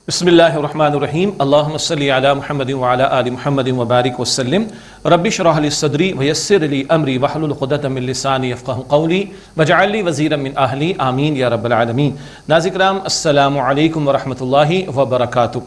بسم اللہ الرحمن الرحیم اللہم صلی علی محمد وعلی آل محمد وبارک وسلم رب اشرح لی صدری ویسر لی امری واحلل عقدۃ من لسانی یفقہوا قولی واجعل لی وزیرا من اہلی آمین یا رب العالمین۔ ناظرین کرام السلام علیکم ورحمۃ اللہ وبرکاتہ۔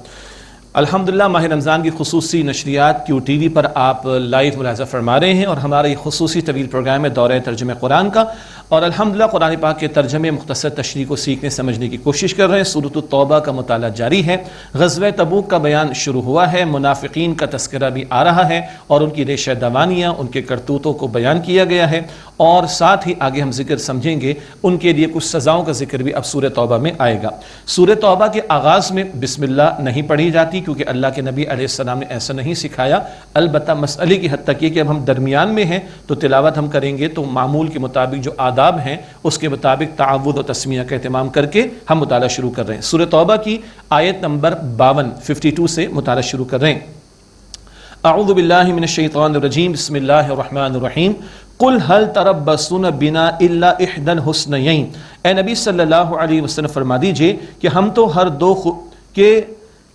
الحمدللہ ماہ رمضان کی خصوصی نشریات کیو ٹی وی پر آپ لائیو ملاحظہ فرما رہے ہیں اور ہمارا یہ خصوصی طویل پروگرام ہے دورہ ترجمہ قرآن کا، اور الحمدللہ قرآن پاک کے ترجمے مختصر تشریح کو سیکھنے سمجھنے کی کوشش کر رہے ہیں۔ سورۃ التوبہ کا مطالعہ جاری ہے، غزوہ تبوک کا بیان شروع ہوا ہے، منافقین کا تذکرہ بھی آ رہا ہے اور ان کی ریشہ دوانیاں، ان کے کرتوتوں کو بیان کیا گیا ہے، اور ساتھ ہی آگے ہم ذکر سمجھیں گے ان کے لیے کچھ سزاؤں کا ذکر بھی اب سورہ توبہ میں آئے گا۔ سورہ توبہ کے آغاز میں بسم اللہ نہیں پڑھی جاتی کیونکہ اللہ کے نبی علیہ السلام نے ایسا نہیں سکھایا، البتہ مسئلے کی حد تک یہ کہ اب ہم درمیان میں ہیں تو تلاوت ہم کریں گے تو معمول کے مطابق جو آداب ہیں اس کے مطابق تعوذ و تسمیہ کا اہتمام کر کے ہم مطالعہ شروع کر رہے ہیں۔ سورہ توبہ کی آیت نمبر 52 سے مطالعہ شروع کر رہے ہیں۔ اعوذ باللہ من الشیطان الرجیم، بسم اللہ الرحمن الرحیم۔ قل هل تربصون بنا الا احدى الحسنيين، اے نبی صلی اللہ علیہ وسلم فرما دیجئے کہ ہم تو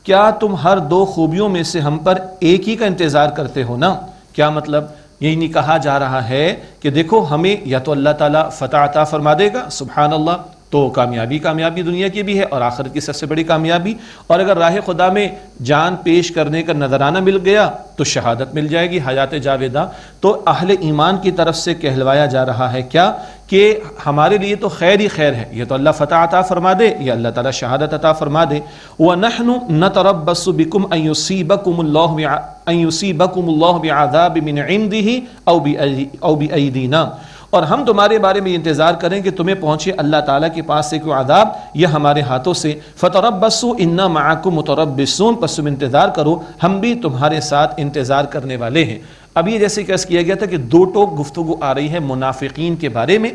کیا تم ہر دو خوبیوں میں سے ہم پر ایک ہی کا انتظار کرتے ہو نا؟ کیا مطلب؟ یہی نہیں کہا جا رہا ہے کہ دیکھو ہمیں یا تو اللہ تعالیٰ فتح عطا فرما دے گا، سبحان اللہ، تو کامیابی دنیا کی بھی ہے اور آخرت کی سب سے بڑی کامیابی، اور اگر راہ خدا میں جان پیش کرنے کا نذرانہ مل گیا تو شہادت مل جائے گی، حیات جاویدہ۔ تو اہل ایمان کی طرف سے کہلوایا جا رہا ہے کیا کہ ہمارے لیے تو خیر ہی خیر ہے، یہ تو اللہ فتح عطا فرما دے یا اللہ تعالیٰ شہادت عطا فرما دے۔ وَنَحْنُ نَتَرَبَّصُ بِكُمْ أَن يُصِيبَكُمُ اللَّهُ بِعَذَابٍ مِّنْ عِنْدِهِ أَوْ بِأَيْدِينَا، اور ہم تمہارے بارے میں انتظار کریں کہ تمہیں پہنچے اللہ تعالیٰ کے پاس سے کوئی عذاب یا ہمارے ہاتھوں سے۔ فَتَرَبَّصُوا إِنَّا مَعَكُمْ مُتَرَبِّصُونَ، پس تم انتظار کرو، ہم بھی تمہارے ساتھ انتظار کرنے والے ہیں۔ اب یہ جیسے کہ کیا گیا تھا کہ دو ٹوک گفتگو آ رہی ہے منافقین کے بارے میں،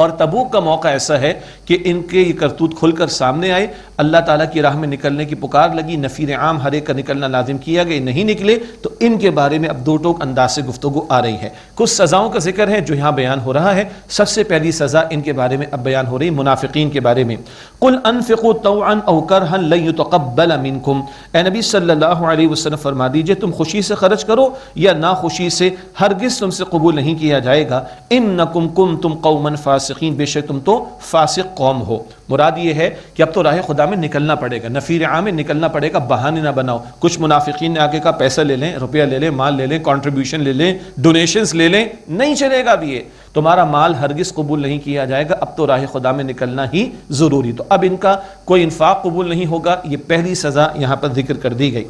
اور تبوک کا موقع ایسا ہے کہ ان کے یہ کرتوت کھل کر سامنے آئے، اللہ تعالیٰ کی راہ میں نکلنے کی پکار لگی، نفیر عام ہر ایک کا نکلنا لازم کیا گیا، نہیں نکلے تو ان کے بارے میں اب دو ٹوک انداز سے گفتگو آ رہی ہے۔ کچھ سزاؤں کا ذکر ہے جو یہاں بیان ہو رہا ہے۔ سب سے پہلی سزا ان کے بارے میں اب بیان ہو رہی منافقین کے بارے میں۔ قل انفقوا طوعا او کرها لن يتقبل منكم، اے نبی صلی اللہ علیہ وسلم فرما دیجئے تم خوشی سے خرچ کرو یا ناخوشی سے، ہرگز تم سے قبول نہیں کیا جائے گا۔ انکم کنتم قوما فاسقین، بے شک تم تو فاسق قوم ہو۔ مراد یہ ہے کہ اب تو راہ خدا میں نکلنا پڑے گا، نفیر عام میں نکلنا پڑے گا، بہانے نہ بناؤ۔ کچھ منافقین نے آگے کہا پیسہ لے لیں، روپیہ لے لیں، مال لے لیں، کنٹریبیوشن لے لیں، ڈونیشنز لے لیں، نہیں چلے گا بھی، یہ تمہارا مال ہرگز قبول نہیں کیا جائے گا، اب تو راہ خدا میں نکلنا ہی ضروری۔ تو اب ان کا کوئی انفاق قبول نہیں ہوگا، یہ پہلی سزا یہاں پر ذکر کر دی گئی۔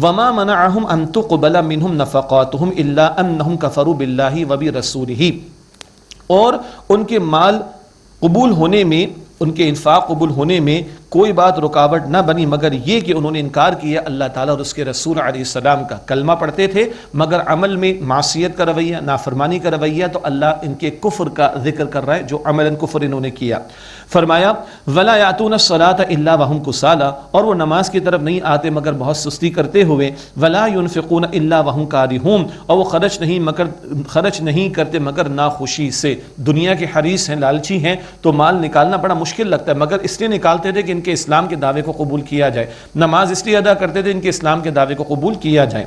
وما منعهم ان تقبل منهم نفقاتهم الا انهم كفروا بالله وبرسوله، اور ان کے مال قبول ہونے میں، ان کے انفاق قبول ہونے میں کوئی بات رکاوٹ نہ بنی مگر یہ کہ انہوں نے انکار کیا اللہ تعالیٰ اور اس کے رسول علیہ السلام کا۔ کلمہ پڑھتے تھے مگر عمل میں معصیت کا رویہ، نافرمانی کا رویہ، تو اللہ ان کے کفر کا ذکر کر رہا ہے جو عملاً کفر انہوں نے کیا۔ فرمایا وَلَا يَأْتُونَ الصَّلَاةَ إِلَّا وَهُمْ كُسَالَىٰ، اور وہ نماز کی طرف نہیں آتے مگر بہت سستی کرتے ہوئے۔ وَلَا يُنْفِقُونَ إِلَّا وَهُمْ كَارِهُونَ، اور وہ خرچ نہیں کرتے مگر ناخوشی سے۔ دنیا کے حریص ہیں، لالچی ہیں، تو مال نکالنا بڑا مشکل لگتا ہے مگر اس لیے نکالتے تھے کہ ان کے اسلام کے دعوے کو قبول کیا جائے، نماز اس لیے ادا کرتے تھے ان کے اسلام کے دعوے کو قبول کیا جائے۔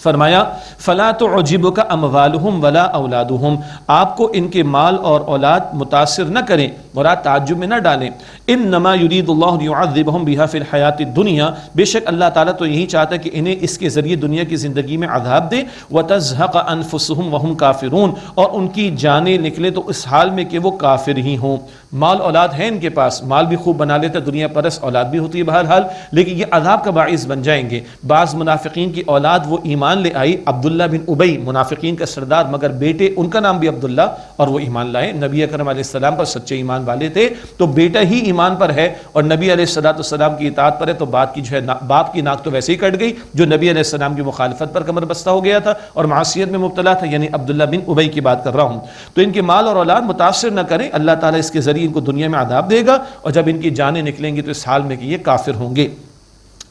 فرمایا فلا تعجبک اموالہم ولا اولادہم، آپ کو ان کے مال اور اولاد متاثر نہ کریں، مراد تعجب میں نہ ڈالیں۔ انما یرید اللہ لیعذبہم بہا فی الحیات الدنیا، بے شک اللہ تعالیٰ تو یہی چاہتا ہے کہ انہیں اس کے ذریعے دنیا کی زندگی میں عذاب دے۔ وتزہق انفسہم وہم کافرون، اور ان کی جانیں نکلے تو اس حال میں کہ وہ کافر ہی ہوں۔ مال اولاد ہے ان کے پاس، مال بھی خوب بنا لیتے، دنیا پرست اولاد بھی ہوتی ہے بہرحال، لیکن یہ عذاب کا باعث بن جائیں گے۔ بعض منافقین کی اولاد وہ ایمان لے آئی، عبداللہ بن ابی منافقین کا سردار، مگر بیٹے ان کا نام بھی عبداللہ، اور وہ ایمان لائے، نبی اکرم علیہ السلام پر سچے ایمان والے تھے، تو بیٹا ہی ایمان پر ہے اور نبی علیہ السلام کی اطاعت پر ہے، تو باپ کی ناک تو ویسے ہی کٹ گئی جو نبی علیہ السلام کی مخالفت پر کمر بستہ ہو گیا تھا اور معصیت میں مبتلا تھا، یعنی عبداللہ بن ابی کی بات کر رہا ہوں۔ تو ان کے مال اور اولاد متاثر نہ کریں، اللہ تعالیٰ اس کے ذریعے ان کو دنیا میں عذاب دے گا، اور جب ان کی جانیں نکلیں گی تو اس حال میں کہ یہ کافر ہوں گے۔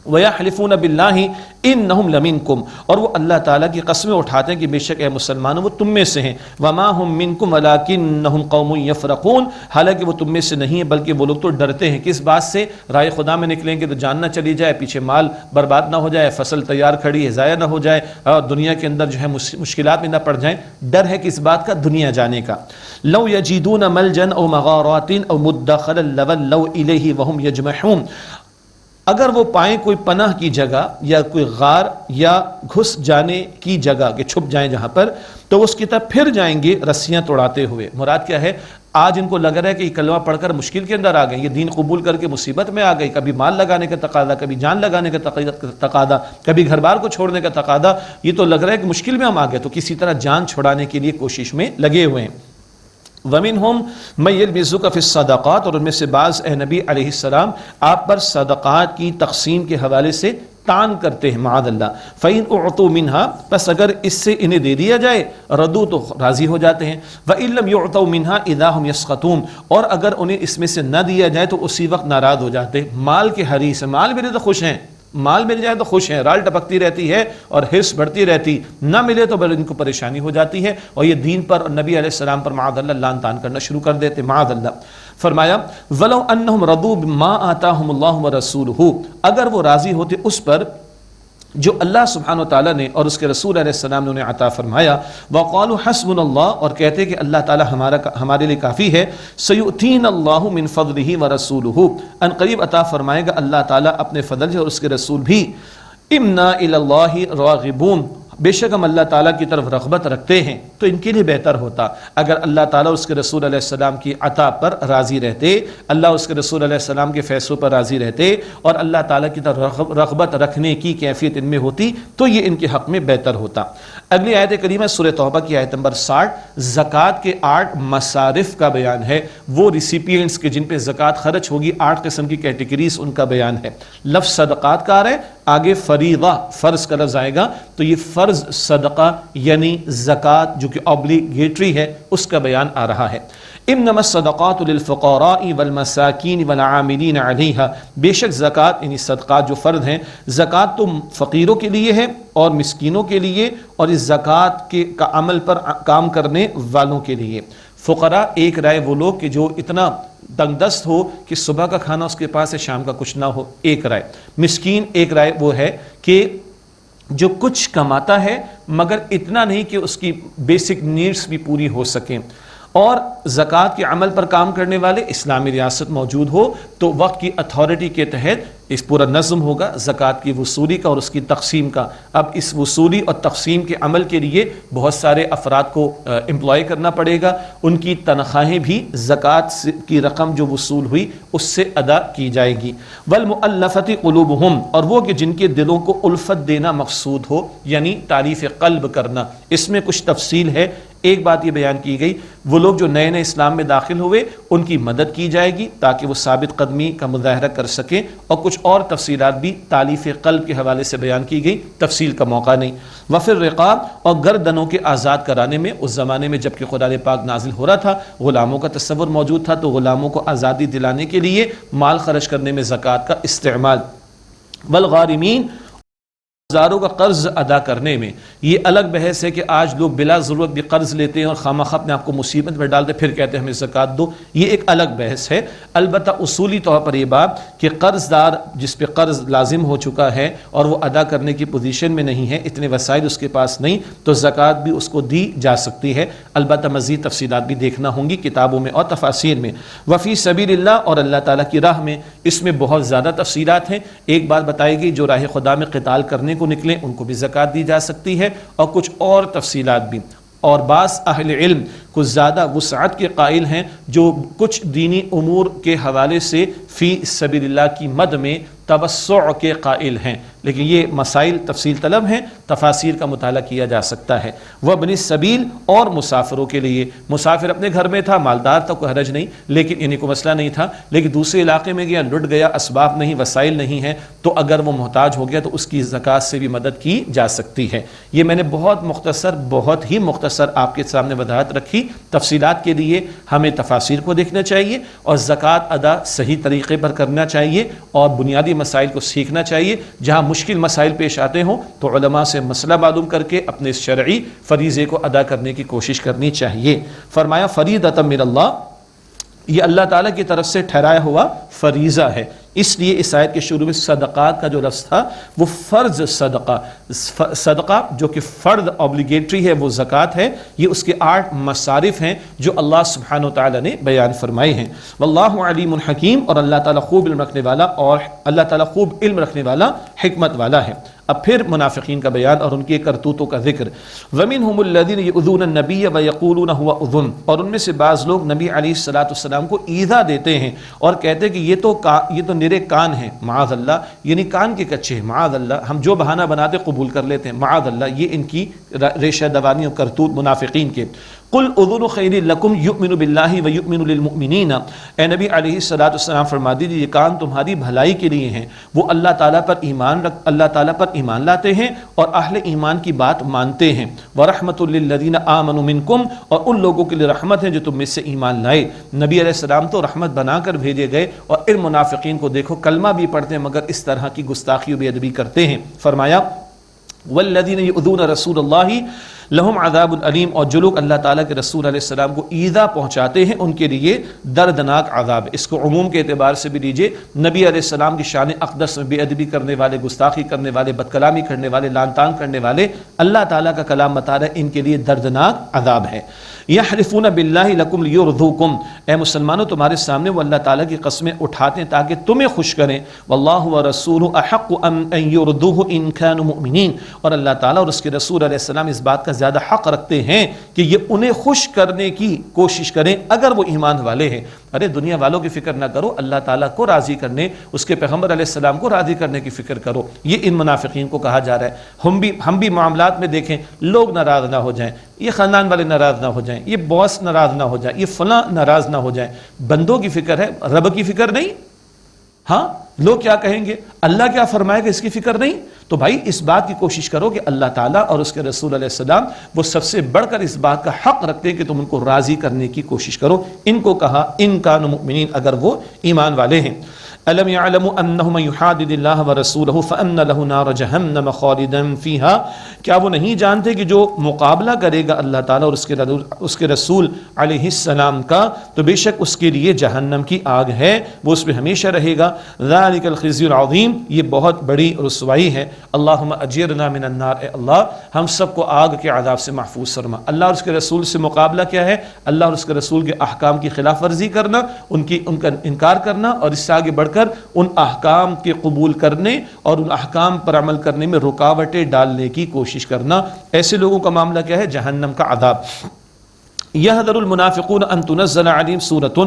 وَيَحْلِفُونَ بِاللَّهِ إِنَّهُمْ لَمِنْكُمْ، اور وہ اللہ تعالیٰ کی قسمیں اٹھاتے ہیں کہ بے شک اے مسلمانوں وہ تم میں سے ہیں، وَمَا هُمْ مِنْكُمْ وَلَكِنَّهُمْ قَوْمٌ يَفْرَقُونَ، حالانکہ وہ تم میں سے نہیں ہے بلکہ وہ لوگ تو ڈرتے ہیں کس بات سے، رائے خدا میں نکلیں گے تو جان نہ چلی جائے، پیچھے مال برباد نہ ہو جائے، فصل تیار کھڑی ہے ضائع نہ ہو جائے، اور دنیا کے اندر جو ہے مشکلات میں نہ پڑ جائیں، ڈر ہے کس بات کا، دنیا جانے کا۔ لَوْ يَجِدُونَ مَلْجًا أَوْ مَغَارَاتٍ أَوْ مُدَّخَلًا لَوَلَّوْا إِلَيْهِ وَهُمْ يَجْمَحُونَ، اگر وہ پائیں کوئی پناہ کی جگہ یا کوئی غار یا گھس جانے کی جگہ کہ چھپ جائیں جہاں پر، تو اس کی طرف پھر جائیں گے رسیاں توڑاتے ہوئے۔ مراد کیا ہے، آج ان کو لگ رہا ہے کہ یہ کلمہ پڑھ کر مشکل کے اندر آ گئے، یہ دین قبول کر کے مصیبت میں آ گئی، کبھی مال لگانے کا تقاضا، کبھی جان لگانے کا تقاضا، کبھی گھر بار کو چھوڑنے کا تقاضا، یہ تو لگ رہا ہے کہ مشکل میں ہم آ گئے، تو کسی طرح جان چھڑانے کے لیے کوشش میں لگے ہوئے ہیں۔ وَمِنْهُمْ مَن يَلْمِزُكَ فِي الصَّدَقَاتِ، اور ان میں سے بعض اے نبی علیہ السلام آپ پر صدقات کی تقسیم کے حوالے سے تان کرتے ہیں، معاذ اللہ۔ فَإِنْ أُعْطُوا مِنْهَا، پس اگر اس سے انہیں دے دیا جائے، ردو تو راضی ہو جاتے ہیں، وَإِن لَمْ يُعْطَوْا مِنْهَا إِذَا هُمْ يَسْخَطُونَ، اور اگر انہیں اس میں سے نہ دیا جائے تو اسی وقت ناراض ہو جاتے ہیں، مال کے حریص ہیں، مال ملے تو خوش ہیں، مال مل جائے تو خوش ہیں، رال ٹپکتی رہتی ہے اور حرص بڑھتی رہتی، نہ ملے تو ان کو پریشانی ہو جاتی ہے، اور یہ دین پر اور نبی علیہ السلام پر معاذ اللہ لعن طعن کرنا شروع کر دیتے، معاذ اللہ۔ فرمایا وَلَوْ أَنَّهُمْ رَضُوا بِمَا آتَاهُمُ اللَّهُ وَرَسُولُهُ، اگر وہ راضی ہوتے اس پر جو اللہ سبحانہ وتعالیٰ نے اور اس کے رسول علیہ السلام نے انہیں عطا فرمایا، وَقَالُوا حَسْبُنَا اللَّهُ، اور کہتے کہ اللہ تعالیٰ ہمارے لیے کافی ہے، سَيُؤْتِينَ اللَّهُ مِنْ فَضْلِهِ وَرَسُولُهُ، ان قریب عطا فرمائے گا اللہ تعالیٰ اپنے فضل سے اور اس کے رسول بھی، اِنَّا إِلَى اللَّهِ رَاغِبُونَ، بے شک ہم اللہ تعالیٰ کی طرف رغبت رکھتے ہیں، تو ان کے لیے بہتر ہوتا اگر اللہ تعالیٰ اس کے رسول علیہ السلام کی عطا پر راضی رہتے، اللہ اس کے رسول علیہ السلام کے فیصلوں پر راضی رہتے، اور اللہ تعالیٰ کی طرف رغبت رکھنے کی کیفیت ان میں ہوتی، تو یہ ان کے حق میں بہتر ہوتا۔ اگلی آیت کریمہ سورہ توبہ کی آیت نمبر 60، زکوٰۃ کے 8 مصارف کا بیان ہے، وہ ریسیپینٹس کے جن پہ زکوٰۃ خرچ ہوگی، 8 قسم کی کیٹیگریز ان کا بیان ہے۔ لفظ صدقات کا آ رہا ہے، آگے فریضہ فرض کا لفظ آئے گا، تو یہ فرض صدقہ یعنی زکوٰۃ جو کہ اوبلیگیٹری ہے اس کا بیان آ رہا ہے۔ انما الصدقات للفقراء والمساکین والعاملین علیہا، بے شک زکوٰۃ یعنی صدقات جو فرض ہیں، زکوٰۃ تو فقیروں کے لیے ہے اور مسکینوں کے لیے، اور اس زکوٰۃ کے کا عمل پر کام کرنے والوں کے لیے۔ فقراء ایک رائے وہ لوگ کہ جو اتنا تنگ دست ہو کہ صبح کا کھانا اس کے پاس ہے شام کا کچھ نہ ہو، ایک رائے۔ مسکین ایک رائے وہ ہے کہ جو کچھ کماتا ہے مگر اتنا نہیں کہ اس کی بیسک نیڈز بھی پوری ہو سکیں، اور زکوٰۃ کے عمل پر کام کرنے والے اسلامی ریاست موجود ہو تو وقت کی اتھارٹی کے تحت اس پورا نظم ہوگا زکوٰۃ کی وصولی کا اور اس کی تقسیم کا۔ اب اس وصولی اور تقسیم کے عمل کے لیے بہت سارے افراد کو امپلائی کرنا پڑے گا، ان کی تنخواہیں بھی زکوٰۃ کی رقم جو وصول ہوئی اس سے ادا کی جائے گی۔ والمؤلفۃ قلوبہم، اور وہ کہ جن کے دلوں کو الفت دینا مقصود ہو، یعنی تعریف قلب کرنا، اس میں کچھ تفصیل ہے۔ ایک بات یہ بیان کی گئی، وہ لوگ جو نئے نئے اسلام میں داخل ہوئے ان کی مدد کی جائے گی تاکہ وہ ثابت قدمی کا مظاہرہ کر سکیں، اور کچھ اور تفصیلات بھی تالیف قلب کے حوالے سے بیان کی گئی، تفصیل کا موقع نہیں۔ وفی الرقاب، اور گردنوں کے آزاد کرانے میں، اس زمانے میں جب کہ قرآن پاک نازل ہو رہا تھا غلاموں کا تصور موجود تھا، تو غلاموں کو آزادی دلانے کے لیے مال خرچ کرنے میں زکوٰۃ کا استعمال۔ والغارمین، ہزاروں کا قرض ادا کرنے میں، یہ الگ بحث ہے کہ آج لوگ بلا ضرورت بھی قرض لیتے ہیں اور خواہ اپنے آپ کو مصیبت میں ڈالتے پھر کہتے ہیں ہمیں زکوٰۃ دو، یہ ایک الگ بحث ہے۔ البتہ اصولی طور پر یہ بات کہ قرض دار جس پہ قرض لازم ہو چکا ہے اور وہ ادا کرنے کی پوزیشن میں نہیں ہے، اتنے وسائل اس کے پاس نہیں، تو زکوٰۃ بھی اس کو دی جا سکتی ہے، البتہ مزید تفصیلات بھی دیکھنا ہوں گی کتابوں میں اور تفاسیر میں۔ وفی سبیل اللہ، اور اللہ تعالیٰ کی راہ میں، اس میں بہت زیادہ تفصیلات ہیں۔ ایک بات بتائی گئی، جو راہ خدا میں قتال کرنے کو نکلیں ان کو بھی زکوٰۃ دی جا سکتی ہے، اور کچھ اور تفصیلات بھی۔ اور بعض اہل علم کچھ زیادہ وسعت کے قائل ہیں جو کچھ دینی امور کے حوالے سے فی سبیل اللہ کی مد میں توسع کے قائل ہیں، لیکن یہ مسائل تفصیل طلب ہیں، تفاسیر کا مطالعہ کیا جا سکتا ہے۔ وابن السبیل، اور مسافروں کے لیے، مسافر اپنے گھر میں تھا، مالدار تھا، کوئی حرج نہیں، لیکن انہیں کوئی مسئلہ نہیں تھا، لیکن دوسرے علاقے میں گیا، لٹ گیا، اسباب نہیں، وسائل نہیں ہیں، تو اگر وہ محتاج ہو گیا تو اس کی زکوٰۃ سے بھی مدد کی جا سکتی ہے۔ یہ میں نے بہت ہی مختصر آپ کے سامنے وضاحت رکھی۔ تفصیلات کے لیے ہمیں تفاسیر کو دیکھنا چاہیے اور زکوٰۃ ادا صحیح طریقے پر کرنا چاہیے، اور بنیادی مسائل کو سیکھنا چاہیے. جہاں مشکل مسائل پیش آتے ہوں تو علماء سے مسئلہ معلوم کر کے اپنے شرعی فریضے کو ادا کرنے کی کوشش کرنی چاہیے. فرمایا فریضۃ من اللہ، یہ اللہ تعالیٰ کی طرف سے ٹھہرایا ہوا فریضہ ہے. اس لیے اس آیت کے شروع میں صدقات کا جو لفظ تھا وہ فرض صدقہ جو کہ فرض اوبلیگیٹری ہے وہ زکوٰۃ ہے. یہ اس کے 8 مصارف ہیں جو اللہ سبحانہ و تعالیٰ نے بیان فرمائے ہیں. واللہ علیم حکیم، اور اللہ تعالیٰ خوب علم رکھنے والا، اور اللہ تعالیٰ خوب علم رکھنے والا، حکمت والا ہے. اب پھر منافقین کا بیان اور ان کے کرتوتوں کا ذکر. وَمِنْهُمُ الَّذِينَ يُؤْذُونَ النَّبِيَّ وَيَقُولُونَ هُوَ أُذُنٌ، اور ان میں سے بعض لوگ نبی علیہ السلام کو ایذا دیتے ہیں اور کہتے ہیں کہ یہ تو نرے کان ہیں، معاذ اللہ، یعنی کان کے کچے ہیں، معاذ اللہ، ہم جو بہانہ بناتے قبول کر لیتے ہیں، معاذ اللہ. یہ ان کی ریشہ دوانی اور کرتوت منافقین کے. قل اذن خیر لکم یؤمن باللہ ویؤمن للمؤمنین، اے نبی علیہ السلام فرما دیجیے یہ کان تمہاری بھلائی کے لیے ہیں، وہ اللہ تعالیٰ پر ایمان لاتے ہیں اور اہل ایمان کی بات مانتے ہیں. ورحمۃ للذین آمنوا منکم، اور ان لوگوں کے لیے رحمت ہے جو تم میں سے ایمان لائے. نبی علیہ السلام تو رحمت بنا کر بھیجے گئے، اور ان منافقین کو دیکھو کلمہ بھی پڑھتے ہیں مگر اس طرح کی گستاخی و بے ادبی کرتے ہیں. فرمایا والذین یؤذون رسول اللہ لہم عذاب علیم، اور جو لوگ اللہ تعالیٰ کے رسول علیہ السلام کو ایذا پہنچاتے ہیں ان کے لیے دردناک عذاب ہے. اس کو عموم کے اعتبار سے بھی لیجئے. نبی علیہ السلام کی شان اقدس میں بے ادبی کرنے والے، گستاخی کرنے والے، بد کلامی کرنے والے، لعن طعن کرنے والے، اللہ تعالیٰ کا کلام بتا رہا ہے ان کے لیے دردناک عذاب ہے. یحلفون باللہ لکم لیرضوکم، اے مسلمانوں تمہارے سامنے وہ اللہ تعالیٰ کی قسمیں اٹھاتے ہیں تاکہ تمہیں خوش کریں. واللہ ورسولہ احق ان یرضوہ ان کانوا مؤمنین، اور اللہ تعالیٰ اور اس کے رسول علیہ السلام اس بات کا زیادہ حق رکھتے ہیں کہ یہ انہیں خوش کرنے کی کوشش کریں اگر وہ ایمان والے ہیں. ارے دنیا والوں کی فکر نہ کرو، اللہ تعالیٰ کو راضی کرنے، اس کے پیغمبر علیہ السلام کو راضی کرنے کی فکر کرو. یہ ان منافقین کو کہا جا رہا ہے. ہم بھی معاملات میں دیکھیں لوگ ناراض نہ ہو جائیں، یہ خاندان والے ناراض نہ ہو جائیں، یہ باس ناراض نہ ہو جائیں، یہ فلاں ناراض نہ ہو جائیں. بندوں کی فکر ہے، رب کی فکر نہیں. ہاں لوگ کیا کہیں گے، اللہ کیا فرمائے گا، اس کی فکر نہیں. تو بھائی اس بات کی کوشش کرو کہ اللہ تعالیٰ اور اس کے رسول علیہ السلام وہ سب سے بڑھ کر اس بات کا حق رکھتے ہیں کہ تم ان کو راضی کرنے کی کوشش کرو. ان کو کہا ان کانوا مؤمنین، اگر وہ ایمان والے ہیں. الم یعلموا انہ من یحادد اللہ ورسولہ فان لہ نار جہنم خالدا فیہا، کیا وہ نہیں جانتے کہ جو مقابلہ کرے گا اللہ تعالیٰ اور اس کے رسول علیہ السلام کا تو بے شک اس کے لیے جہنم کی آگ ہے، وہ اس میں ہمیشہ رہے گا. ذالک الخزی العظیم، یہ بہت بڑی رسوائی ہے. اللہم اجرنا من النار، اے اللہ ہم سب کو آگ کے عذاب سے محفوظ فرما. اللہ اور اس کے رسول سے مقابلہ کیا ہے؟ اللہ اور اس کے رسول کے احکام کی خلاف ورزی کرنا، ان کا انکار کرنا، اور اس سے آگے بڑھ ان احکام کے قبول کرنے اور ان احکام پر عمل کرنے میں رکاوٹیں ڈالنے کی کوشش کرنا. ایسے لوگوں کا معاملہ کیا ہے؟ جہنم کا عذاب. یحذر المنافقون ان تنزل علیہم سورۃ،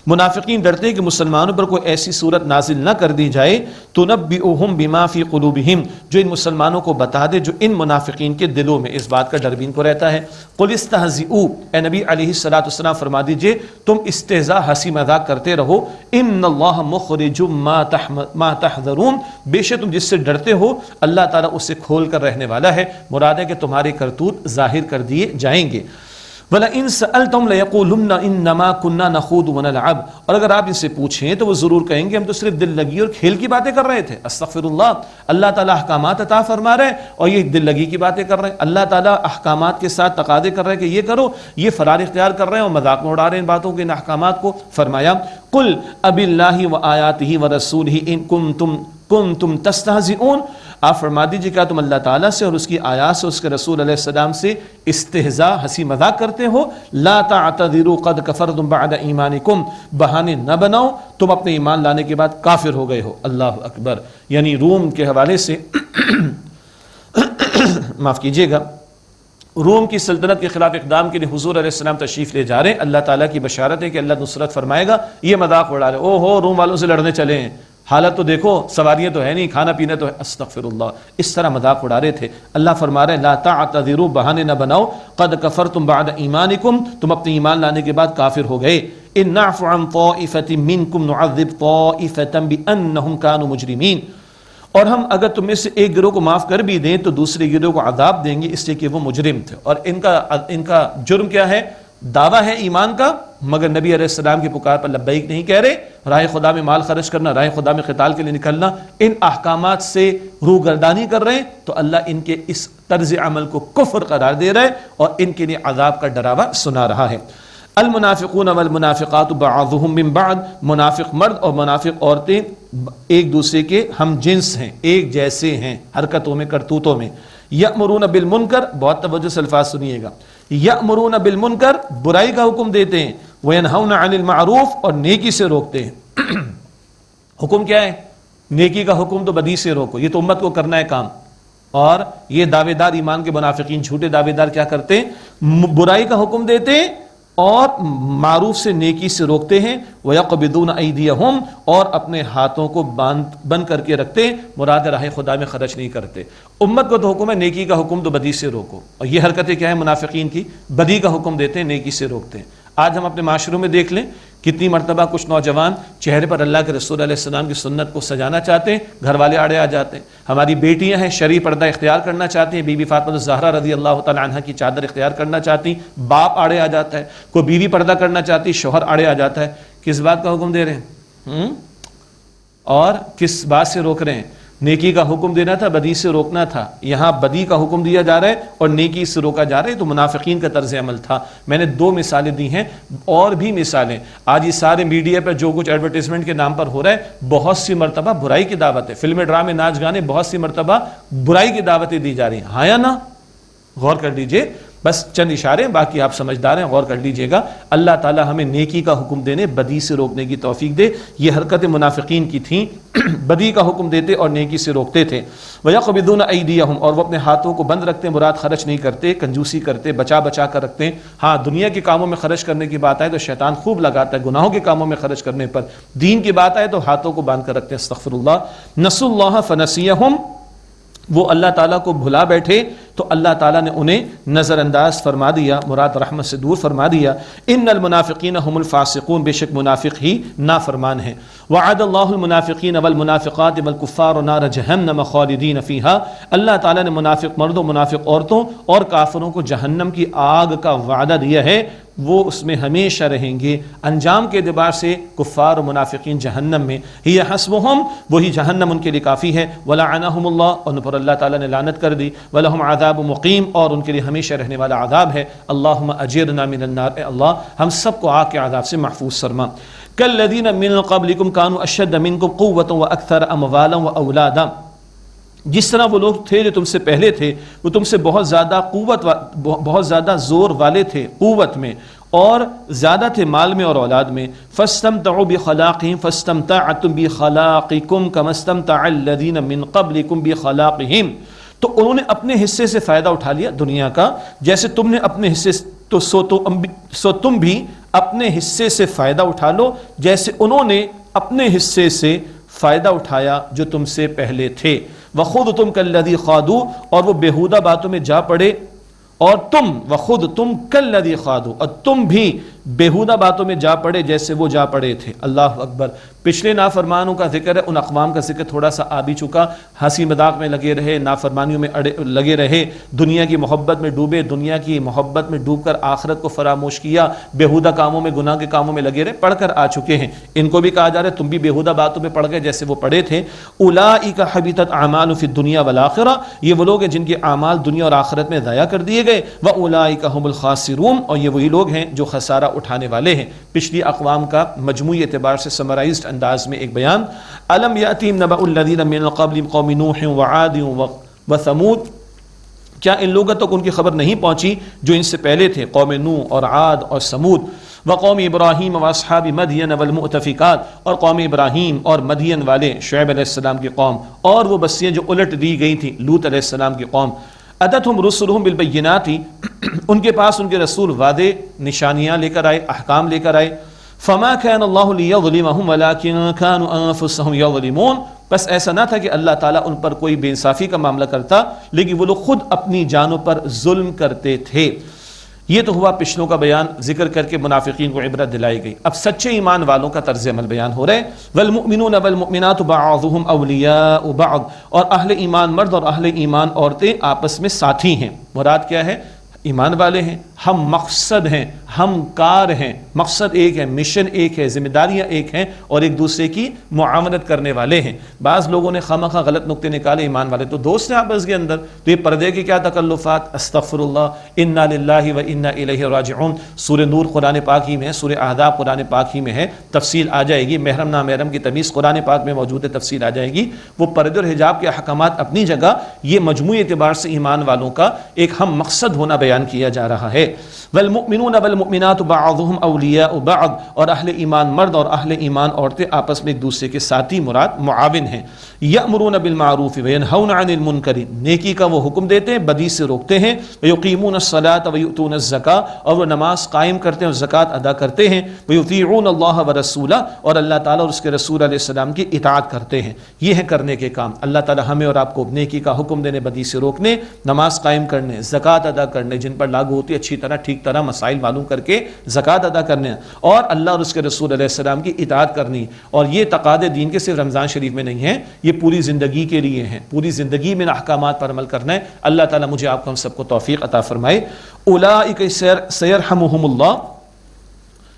منافقین ڈرتے ہیں کہ مسلمانوں پر کوئی ایسی صورت نازل نہ کر دی جائے تنبئہم بما فی قلوبہم، جو ان مسلمانوں کو بتا دے جو ان منافقین کے دلوں میں، اس بات کا ڈر بھی ان کو رہتا ہے. قل استہزئوا، اے نبی علیہ السلام فرما دیجئے تم استہزاء، ہنسی مذاق کرتے رہو. ان اللہ مخرج ما تحذرون، بے شک تم جس سے ڈرتے ہو اللہ تعالیٰ اس سے کھول کر رہنے والا ہے. مراد ہے کہ تمہارے کرتوت ظاہر کر دیے جائیں گے. وَلَئِن سَأَلْتَهُمْ لَيَقُولُنَّ إِنَّمَا كُنَّا نَخُوضُ وَنَلْعَبُ، اور اگر آپ ان سے پوچھیں تو وہ ضرور کہیں گے ہم تو صرف دل لگی اور کھیل کی باتیں کر رہے تھے. استغفر اللہ، اللہ تعالیٰ احکامات عطا فرما رہے ہیں اور یہ دل لگی کی باتیں کر رہے ہیں. اللہ تعالیٰ احکامات کے ساتھ تقاضے کر رہے ہیں کہ یہ کرو، یہ فرار اختیار کر رہے ہیں اور مذاق میں اڑا رہے ہیں ان باتوں کے، ان احکامات کو. فرمایا قل اب اللہ وآیاتہ ورسولہ ان کنتم تستہزئون، آپ فرما دیجیے کیا تم اللہ تعالیٰ سے اور اس کی آیات سے، اس کے رسول علیہ السلام سے استہزاء، ہنسی مذاق کرتے ہو؟ لا تعتذروا قد کفرتم بعد ایمانکم، بہانے نہ بناؤ تم اپنے ایمان لانے کے بعد کافر ہو گئے ہو. اللہ اکبر. یعنی روم کے حوالے سے معاف کیجیے گا، روم کی سلطنت کے خلاف اقدام کے لیے حضور علیہ السلام تشریف لے جا رہے ہیں. اللہ تعالیٰ کی بشارت ہے کہ اللہ نصرت فرمائے گا. یہ مذاق اڑا رہے، او ہو روم والوں سے لڑنے چلے ہیں، حالت تو دیکھو، سواریاں تو ہے نہیں، کھانا پینا تو ہے. استغفر اللہ، اس طرح مذاق اڑا رہے تھے. اللہ فرما رہے ہیں لا تعتذروا، بہانے نہ بناؤ، قد کفرتم بعد ایمانکم، تم اپنے ایمان لانے کے بعد کافر ہو گئے. ان نعفو عن طائفة منکم نعذب طائفة بانہم کانوا مجرمین، اور ہم اگر تم میں سے ایک گروہ کو معاف کر بھی دیں تو دوسرے گروہ کو عذاب دیں گے اس لیے کہ وہ مجرم تھے. اور ان کا جرم کیا ہے؟ دعویٰ ہے ایمان کا مگر نبی علیہ السلام کی پکار پر لبیک نہیں کہہ رہے، راہ خدا میں مال خرچ کرنا، راہ خدا میں قتال کے لیے نکلنا، ان احکامات سے روگردانی کر رہے ہیں، تو اللہ ان کے اس طرز عمل کو کفر قرار دے رہا ہے اور ان کے لیے عذاب کا ڈراوا سنا رہا ہے۔ المنافقون والمنافقات بعضهم من بعض، منافق مرد اور منافق عورتیں ایک دوسرے کے ہم جنس ہیں، ایک جیسے ہیں حرکتوں میں، کرتوتوں میں۔ یأمرون بالمنکر، بہت توجہ سے الفاظ سنیے گا، یأمرون بالمنکر برائی کا حکم دیتے ہیں، وینہون عن المعروف اور نیکی سے روکتے ہیں۔ حکم کیا ہے؟ نیکی کا حکم تو بدی سے روکو، یہ تو امت کو کرنا ہے کام۔ اور یہ دعوے دار ایمان کے منافقین، جھوٹے دعوے دار کیا کرتے ہیں؟ برائی کا حکم دیتے ہیں اور معروف سے نیکی سے روکتے ہیں۔ وَيَقْبِضُونَ أَيْدِيَهُمْ، اور اپنے ہاتھوں کو بند کر کے رکھتے ہیں، مراد راہ خدا میں خرچ نہیں کرتے۔ امت کو تو حکم ہے نیکی کا حکم تو بدی سے روکو، اور یہ حرکتیں کیا ہیں منافقین کی؟ بدی کا حکم دیتے ہیں، نیکی سے روکتے ہیں۔ آج ہم اپنے معاشروں میں دیکھ لیں کتنی مرتبہ کچھ نوجوان چہرے پر اللہ کے رسول علیہ السلام کی سنت کو سجانا چاہتے ہیں، گھر والے آڑے آ جاتے ہیں۔ ہماری بیٹیاں ہیں شرعی پردہ اختیار کرنا چاہتی ہیں، بی بی فاطمہ الزہرا رضی اللہ تعالی عنہ کی چادر اختیار کرنا چاہتی، باپ آڑے آ جاتا ہے۔ کوئی بیوی پردہ کرنا چاہتی، شوہر آڑے آ جاتا ہے۔ کس بات کا حکم دے رہے ہیں اور کس بات سے روک رہے ہیں؟ نیکی کا حکم دینا تھا، بدی سے روکنا تھا۔ یہاں بدی کا حکم دیا جا رہا ہے اور نیکی سے روکا جا رہا ہے، تو منافقین کا طرز عمل تھا۔ میں نے 2 مثالیں دی ہیں، اور بھی مثالیں۔ آج یہ سارے میڈیا پر جو کچھ ایڈورٹیزمنٹ کے نام پر ہو رہا ہے، بہت سی مرتبہ برائی کی دعوت ہے، فلمیں، ڈرامے، ناچ گانے، بہت سی مرتبہ برائی کی دعوتیں دی جا رہی ہیں۔ ہاں یا نا؟ غور کر لیجئے، بس چند اشارے، باقی آپ سمجھدار ہیں، غور کر لیجئے گا۔ اللہ تعالی ہمیں نیکی کا حکم دینے، بدی سے روکنے کی توفیق دے۔ یہ حرکت منافقین کی تھیں، بدی کا حکم دیتے اور نیکی سے روکتے تھے۔ وَيَقْبِضُونَ أَيْدِيَهُمْ، اور وہ اپنے ہاتھوں کو بند رکھتے ہیں، مراد خرچ نہیں کرتے، کنجوسی کرتے، بچا بچا کر رکھتے ہیں۔ ہاں دنیا کے کاموں میں خرچ کرنے کی بات آئے تو شیطان خوب لگاتا ہے، گناہوں کے کاموں میں خرچ کرنے پر۔ دین کی بات آئے تو ہاتھوں کو باندھ کر رکھتے ہیں، استغفر اللہ۔ نسوا اللہ فنسیہم، وہ اللہ تعالیٰ کو بھلا بیٹھے تو اللہ تعالیٰ نے انہیں نظر انداز فرما دیا، مراد رحمت سے دور فرما دیا۔ ان المنافقین هم الفاسقون، بے شک منافق ہی نافرمان ہیں۔ وعد اللہ المنافقین والمنافقات والکفار نار جہنم خالدین فیہا، اللہ تعالیٰ نے منافق مردوں، منافق عورتوں اور کافروں کو جہنم کی آگ کا وعدہ دیا ہے، وہ اس میں ہمیشہ رہیں گے۔ انجام کے اعتبار سے کفار و منافقین جہنم میں، ہی حسبہم، وہی جہنم ان کے لیے کافی ہے۔ ولعنہم اللہ، اور ان پر اللہ تعالیٰ نے لعنت کر دی۔ ولہم عذاب مقیم، اور ان کے لیے ہمیشہ رہنے والا عذاب ہے۔ اللہم اجرنا من النار، اے اللہ ہم سب کو آگ کے عذاب سے محفوظ فرما۔ کالذین من قبلکم کانوا اشد منکم قوۃ واکثر اموالا واولادا، جس طرح وہ لوگ تھے جو تم سے پہلے تھے، وہ تم سے بہت زیادہ بہت زیادہ زور والے تھے قوت میں، اور زیادہ تھے مال میں اور اولاد میں۔ فاستمتعوا بخلاقہم فاستمتعتم بخلاقکم کما استمتع الذین من قبلکم بخلاقہم، تو انہوں نے اپنے حصے سے فائدہ اٹھا لیا دنیا کا، جیسے تم نے اپنے حصے سو تم بھی اپنے حصے سے فائدہ اٹھا لو، جیسے انہوں نے اپنے حصے سے فائدہ اٹھایا جو تم سے پہلے تھے۔ وَخُذْتُمْ كَالَّذِي خَاضُوا، اور وہ بیہودہ باتوں میں جا پڑے، اور تم وَخُذْتُمْ كَالَّذِي خَاضُوا، اور تم بھی بیہودہ باتوں میں جا پڑے جیسے وہ جا پڑے تھے۔ اللہ اکبر۔ پچھلے نافرمانوں کا ذکر ہے، ان اقوام کا ذکر تھوڑا سا آ بھی چکا۔ ہنسی مذاق میں لگے رہے، نافرمانیوں میں لگے رہے، دنیا کی محبت میں ڈوبے، دنیا کی محبت میں ڈوب کر آخرت کو فراموش کیا، بیہودہ کاموں میں، گناہ کے کاموں میں لگے رہے، پڑھ کر آ چکے ہیں۔ ان کو بھی کہا جا رہا ہے تم بھی بیہودہ باتوں میں پڑھ گئے جیسے وہ پڑھے تھے۔ اولئک حبطت اعمالهم فی الدنیا والآخرہ، یہ وہ لوگ ہیں جن کے اعمال دنیا اور آخرت میں ضائع کر دیے گئے۔ واولئک هم الخاسرون، اور یہ وہی لوگ ہیں جو خسارہ اٹھانے والے ہیں۔ پچھلی اقوام کا مجموعی اعتبار سے سمرائزڈ انداز میں ایک بیان۔ الم یاتہم نبأ الذین من قبلہم قوم نوح وعاد وثمود، کیا ان لوگوں تک ان کی خبر نہیں پہنچی جو ان سے پہلے تھے، قوم نوح اور عاد اور سمود۔ وقوم ابراہیم واصحاب مدین والمؤتفکات، اور قوم ابراہیم اور مدین والے شعیب علیہ السلام کی قوم، اور وہ بستیاں جو الٹ دی گئی تھیں لوط علیہ السلام کی قوم۔ اتتہم رسلہم بالبینات، ان کے پاس ان کے رسول واضح نشانیاں لے کر آئے، احکام لے کر آئے۔ فما كان الله ليظلمهم ولكن كانوا انفسهم يظلمون، بس ایسا نہ تھا کہ اللہ تعالیٰ ان پر کوئی بے انصافی کا معاملہ کرتا، لیکن وہ لوگ خود اپنی جانوں پر ظلم کرتے تھے۔ یہ تو ہوا پچھلوں کا بیان، ذکر کر کے منافقین کو عبرت دلائی گئی۔ اب سچے ایمان والوں کا طرز عمل بیان ہو رہا ہے۔ والمؤمنون والمؤمنات بعضهم اولیاء بعض، اور اہل ایمان مرد اور اہل ایمان عورتیں آپس میں ساتھی ہیں۔ مراد کیا ہے؟ ایمان والے ہیں، ہم مقصد ہیں، ہم کار ہیں، مقصد ایک ہے، مشن ایک ہے، ذمہ داریاں ایک ہیں، اور ایک دوسرے کی معاونت کرنے والے ہیں۔ بعض لوگوں نے خامخواہ غلط نقطے نکالے، ایمان والے تو دوست ہیں آپس کے اندر، تو یہ پردے کے کیا تکلفات، استغفر اللہ، انا للہ و انا الیہ راجعون۔ سورہ نور قرآن پاک ہی میں ہے، سورہ احزاب قرآن پاک ہی میں ہے، تفصیل آ جائے گی، محرم نامحرم کی تمیز قرآن پاک میں موجود ہے، تفصیل آ جائے گی۔ وہ پردے اور حجاب کے احکامات اپنی جگہ، یہ مجموعی اعتبار سے ایمان والوں کا ایک ہم مقصد ہونا بیان کیا جا رہا ہے۔ والمؤمنون والمؤمنات بعضهم اولیاء بعض، اور اہل ایمان مرد اور اہل ایمان عورتیں آپس میں ایک دوسرے کے ساتھی مراد معاون ہیں۔ یأمرون بالمعروف وینہون عن المنکر، نیکی کا وہ حکم دیتے ہیں، بدی سے روکتے ہیں۔ ویقیمون الصلاۃ ویؤتون الزکاۃ، اور وہ نماز قائم کرتے ہیں اور زکوٰۃ ادا کرتے ہیں۔ ویطیعون اللہ ورسولہ، اور اللہ تعالیٰ اور اس کے رسول علیہ السلام کی اطاعت کرتے ہیں۔ یہ ہے کرنے کے کام۔ اللہ تعالیٰ ہمیں اور آپ کو نیکی کا حکم دینے، بدی سے روکنے، نماز قائم کرنے، زکوٰۃ ادا کرنے، جن پر لاگو ہوتی ہے اچھی طرح ٹھیک طرح مسائل معلوم کر کے زکوٰۃ ادا کرنے، اور اللہ اور اس کے رسول علیہ السلام کی اطاعت کرنی۔ اور یہ تقاضے دین کے صرف رمضان شریف میں نہیں ہیں، یہ پوری زندگی کے لیے ہیں، پوری زندگی میں احکامات پر عمل کرنا ہے۔ اللہ تعالیٰ مجھے آپ کو ہم سب کو توفیق عطا فرمائے۔ اولئک سیرحمہم اللہ،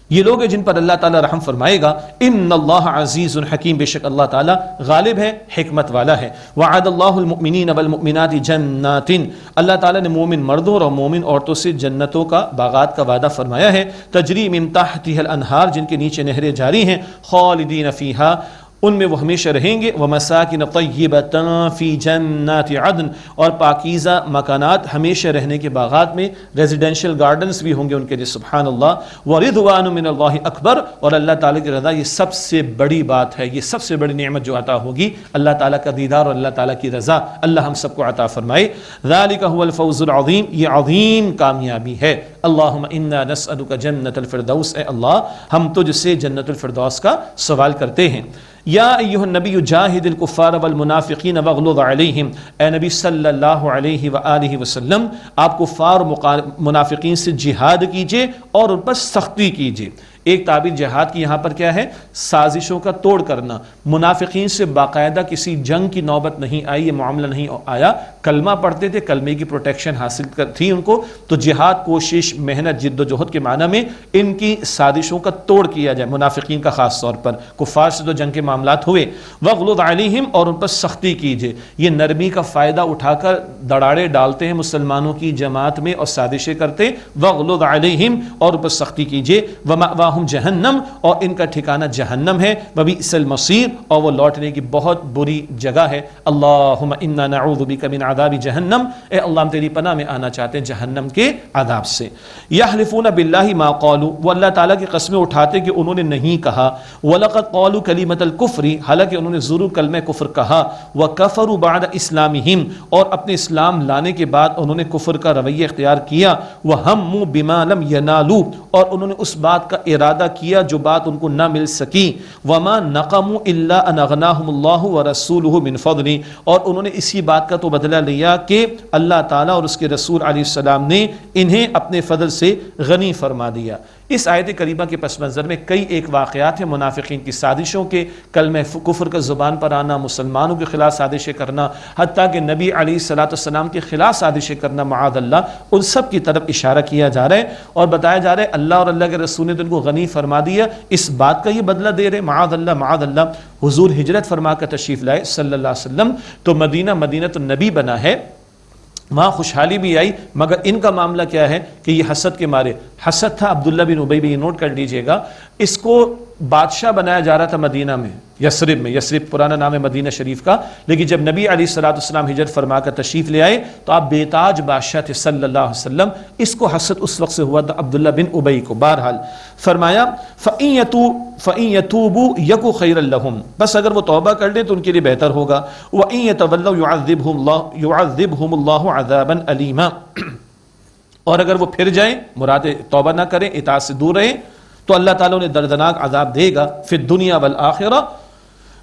یہ لوگ ہیں جن پر اللہ تعالیٰ رحم فرمائے گا۔ ان اللہ عزیز حکیم، بے شک اللہ تعالیٰ غالب ہے، حکمت والا ہے۔ وعد اللہ المؤمنین والمؤمنات جنات، اللہ تعالیٰ نے مومن مردوں اور مومن عورتوں سے جنتوں کا، باغات کا وعدہ فرمایا ہے۔ تجری من تحتها الانہار، جن کے نیچے نہریں جاری ہیں۔ خالدین فیہا، ان میں وہ ہمیشہ رہیں گے۔ ومساکن طیبۃ فی جنات عدن، اور پاکیزہ مکانات، ہمیشہ رہنے کے باغات میں، ریزیڈینشل گارڈنز بھی ہوں گے ان کے لیے، سبحان اللہ۔ ورضوان من اللہ اکبر، اور اللہ تعالیٰ کی رضا یہ سب سے بڑی بات ہے، یہ سب سے بڑی نعمت جو عطا ہوگی، اللہ تعالیٰ کا دیدار اور اللہ تعالیٰ کی رضا، اللہ ہم سب کو عطا فرمائے۔ ذالک هو الفوز العظیم، یہ عظیم کامیابی ہے۔ اللہم انا نسألک جنت الفردوس، اے اللہ ہم تجھ سے جنت الفردوس کا سوال کرتے ہیں۔ یا ایھا النبی جاہد الکفار والمنافقین واغلظ علیہم، اے نبی صلی اللہ علیہ وآلہ وسلم آپ کفار منافقین سے جہاد کیجئے اور ان پر سختی کیجئے۔ ایک تعبیر جہاد کی یہاں پر کیا ہے؟ سازشوں کا توڑ کرنا۔ منافقین سے باقاعدہ کسی جنگ کی نوبت نہیں آئی، یہ معاملہ نہیں آیا، کلمہ پڑھتے تھے، کلمے کی پروٹیکشن حاصل تھی ان کو، تو جہاد، کوشش، محنت، جد و جہد کے معنی میں ان کی سازشوں کا توڑ کیا جائے، منافقین کا خاص طور پر۔ کفار سے تو جنگ کے معاملات ہوئے۔ وغلظ علیہم، اور ان پر سختی کیجئے۔ یہ نرمی کا فائدہ اٹھا کر دڑاڑے ڈالتے ہیں مسلمانوں کی جماعت میں اور سازشیں کرتے۔ وغلظ علیہم، اور ان پر سختی کیجئے۔ ومأواہم جہنم، اور ان کا ٹھکانہ جہنم ہے۔ وبئس المصیر، اور وہ لوٹنے کی بہت بری جگہ ہے۔ اللہم انا نعوذ بک من عذاب جہنم، اے اللہ ہم تیری پناہ میں آنا چاہتے ہیں جہنم کے عذاب سے۔ یحلفون باللہ ما قالوا، وہ اللہ تعالیٰ کی قسمیں اٹھاتے کہ انہوں نے نہیں کہا۔ ولقد قالوا کلمۃ الکفر، حالانکہ انہوں نے ضرور کلمہ کفر کہا۔ وکفروا بعد اسلامہم، اور اپنے اسلام لانے کے بعد انہوں نے کفر کا رویہ اختیار کیا۔ وہموا بما لم ینالوا، اور انہوں نے اس بات کا ارادہ کیا جو بات ان کو نہ مل سکی۔ وما نقموا الا ان اغناہم اللہ ورسولہ من فضلہ، اور انہوں نے اسی بات کا تو بدلہ لیا کہ اللہ تعالیٰ اور اس کے رسول علیہ السلام نے انہیں اپنے فضل سے غنی فرما دیا۔ اس آیت کریمہ کے پس منظر میں کئی ایک واقعات ہیں منافقین کی سازشوں کے، کلمہ کفر کا زبان پر آنا، مسلمانوں کے خلاف سازشیں کرنا، حتیٰ کہ نبی علیہ الصلوۃ والسلام کے خلاف سازشیں کرنا، معاذ اللہ، ان سب کی طرف اشارہ کیا جا رہا ہے اور بتایا جا رہا ہے اللہ اور اللہ کے رسول نے تو ان کو غنی فرما دیا، اس بات کا یہ بدلہ دے رہے، معاذ اللہ معاذ اللہ۔ حضور ہجرت فرما کر تشریف لائے صلی اللہ علیہ وسلم، تو مدینہ مدینۃ النبی بنا ہے، وہاں خوشحالی بھی آئی، مگر ان کا معاملہ کیا ہے کہ یہ حسد کے مارے، حسد تھا عبداللہ بن ابی، بھی یہ نوٹ کر لیجئے گا، اس کو بادشاہ بنایا جا رہا تھا مدینہ میں، یثرب میں، یثرب پرانا نام ہے مدینہ شریف کا، لیکن جب نبی علیہ الصلوۃ والسلام ہجرت فرما کر تشریف لے آئے تو آپ بے تاج بادشاہ تھے صلی اللہ علیہ وسلم، اس کو حسد اس وقت سے ہوا تھا عبداللہ بن ابی کو۔ بہرحال فرمایا فَإِن يَتُوبُوا يَكُ خَيْرًا لَهُمْ، بس اگر وہ توبہ کر لیں تو ان کے لیے بہتر ہوگا۔ وَإِن يَتَوَلَّوْا يُعَذِّبْهُمُ اللَّهُ عَذَابًا أَلِيمًا، اور اگر وہ پھر جائیں، مراد توبہ نہ کریں، اطاعت سے دور رہیں، تو اللہ تعالیٰ انہیں دردناک عذاب دے گا، فی الدنیا والآخرہ،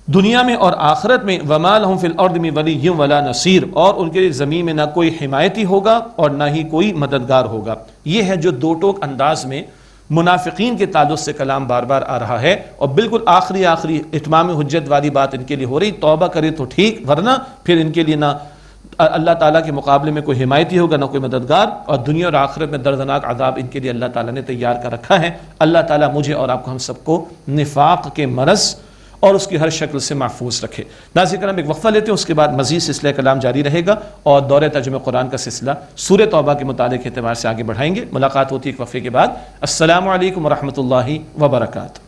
دنیا میں اور آخرت میں۔ وما لہم فی الارض من ولی ولا نصیر، اور ان کے لیے زمین میں نہ کوئی حمایتی ہوگا اور نہ ہی کوئی مددگار ہوگا۔ یہ ہے جو دو ٹوک انداز میں منافقین کے تعلق سے کلام بار بار آ رہا ہے، اور بالکل آخری اتمام حجت والی بات ان کے لیے ہو رہی، توبہ کرے تو ٹھیک، ورنہ پھر ان کے لیے نہ اللہ تعالیٰ کے مقابلے میں کوئی حمایتی ہوگا نہ کوئی مددگار، اور دنیا اور آخرت میں دردناک عذاب ان کے لیے اللہ تعالیٰ نے تیار کر رکھا ہے۔ اللہ تعالیٰ مجھے اور آپ کو ہم سب کو نفاق کے مرض اور اس کی ہر شکل سے محفوظ رکھے۔ ناظرین کرام ایک وقفہ لیتے ہیں، اس کے بعد مزید سلسلہ کلام جاری رہے گا اور دورہ ترجمہ قرآن کا سلسلہ سورہ توبہ کے متعلق اعتبار سے آگے بڑھائیں گے۔ ملاقات ہوتی ہے ایک وقفے کے بعد۔ السلام علیکم ورحمۃ اللہ وبرکاتہ۔